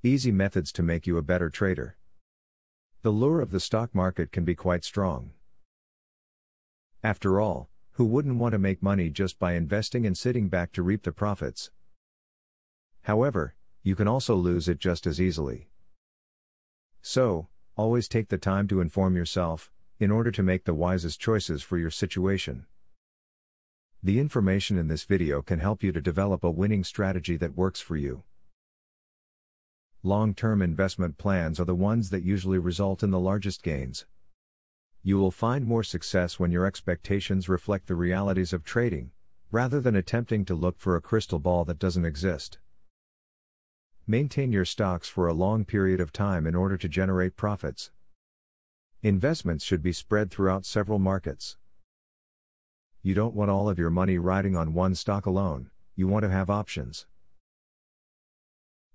Easy methods to make you a better trader. The lure of the stock market can be quite strong. After all, who wouldn't want to make money just by investing and sitting back to reap the profits? However, you can also lose it just as easily. So, always take the time to inform yourself, in order to make the wisest choices for your situation. The information in this video can help you to develop a winning strategy that works for you. Long-term investment plans are the ones that usually result in the largest gains. You will find more success when your expectations reflect the realities of trading, rather than attempting to look for a crystal ball that doesn't exist. Maintain your stocks for a long period of time in order to generate profits. Investments should be spread throughout several markets. You don't want all of your money riding on one stock alone, you want to have options.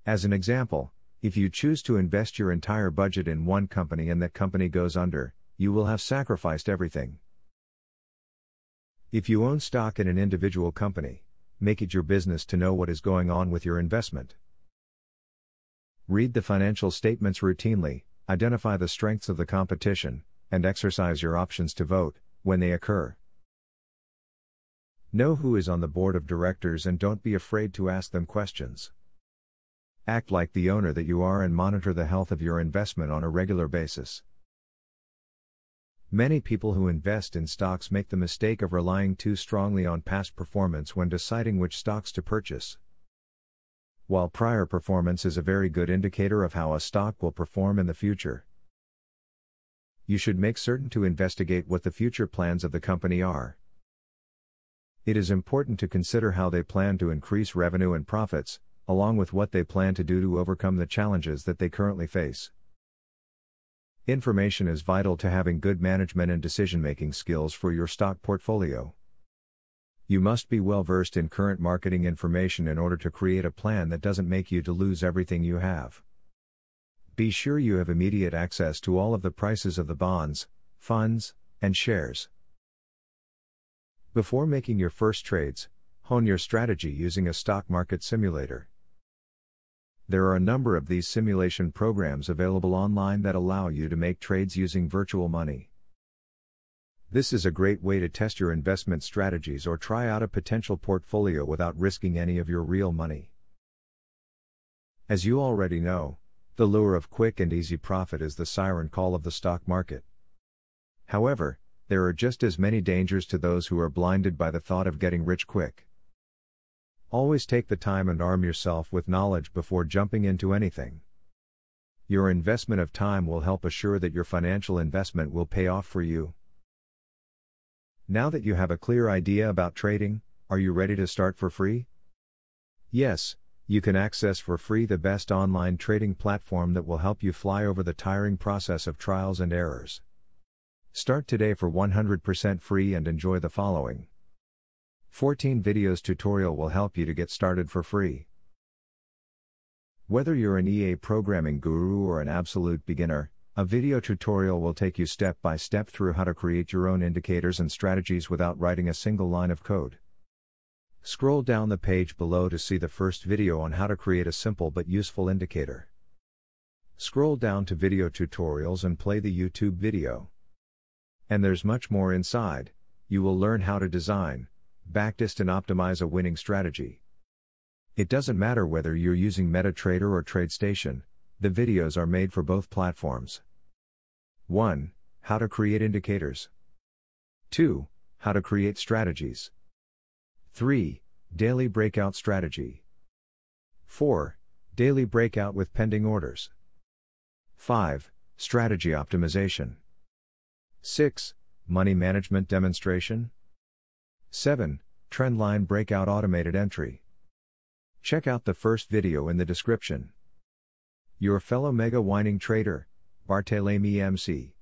As an example, if you choose to invest your entire budget in one company and that company goes under, you will have sacrificed everything. If you own stock in an individual company, make it your business to know what is going on with your investment. Read the financial statements routinely, identify the strengths of the competition, and exercise your options to vote, when they occur. Know who is on the board of directors and don't be afraid to ask them questions. Act like the owner that you are and monitor the health of your investment on a regular basis. Many people who invest in stocks make the mistake of relying too strongly on past performance when deciding which stocks to purchase. While prior performance is a very good indicator of how a stock will perform in the future, you should make certain to investigate what the future plans of the company are. It is important to consider how they plan to increase revenue and profits, along with what they plan to do to overcome the challenges that they currently face. Information is vital to having good management and decision-making skills for your stock portfolio. You must be well versed in current marketing information in order to create a plan that doesn't make you to lose everything you have. Be sure you have immediate access to all of the prices of the bonds, funds, and shares. Before making your first trades, hone your strategy using a stock market simulator. There are a number of these simulation programs available online that allow you to make trades using virtual money. This is a great way to test your investment strategies or try out a potential portfolio without risking any of your real money. As you already know, the lure of quick and easy profit is the siren call of the stock market. However, there are just as many dangers to those who are blinded by the thought of getting rich quick. Always take the time and arm yourself with knowledge before jumping into anything. Your investment of time will help assure that your financial investment will pay off for you. Now that you have a clear idea about trading, are you ready to start for free? Yes, you can access for free the best online trading platform that will help you fly over the tiring process of trials and errors. Start today for 100% free and enjoy the following 14 videos tutorial will help you to get started for free. Whether you're an EA programming guru or an absolute beginner, a video tutorial will take you step by step through how to create your own indicators and strategies without writing a single line of code. Scroll down the page below to see the first video on how to create a simple but useful indicator. Scroll down to video tutorials and play the YouTube video. And there's much more inside. You will learn how to design, backtest and optimize a winning strategy. It doesn't matter whether you're using MetaTrader or TradeStation, the videos are made for both platforms. 1. How to create indicators. 2. How to create strategies. 3. Daily breakout strategy. 4. Daily breakout with pending orders. 5. Strategy optimization. 6. Money management demonstration. 7. Trendline breakout automated entry. Check out the first video in the description. Your fellow mega winning trader, Barthélemy MC.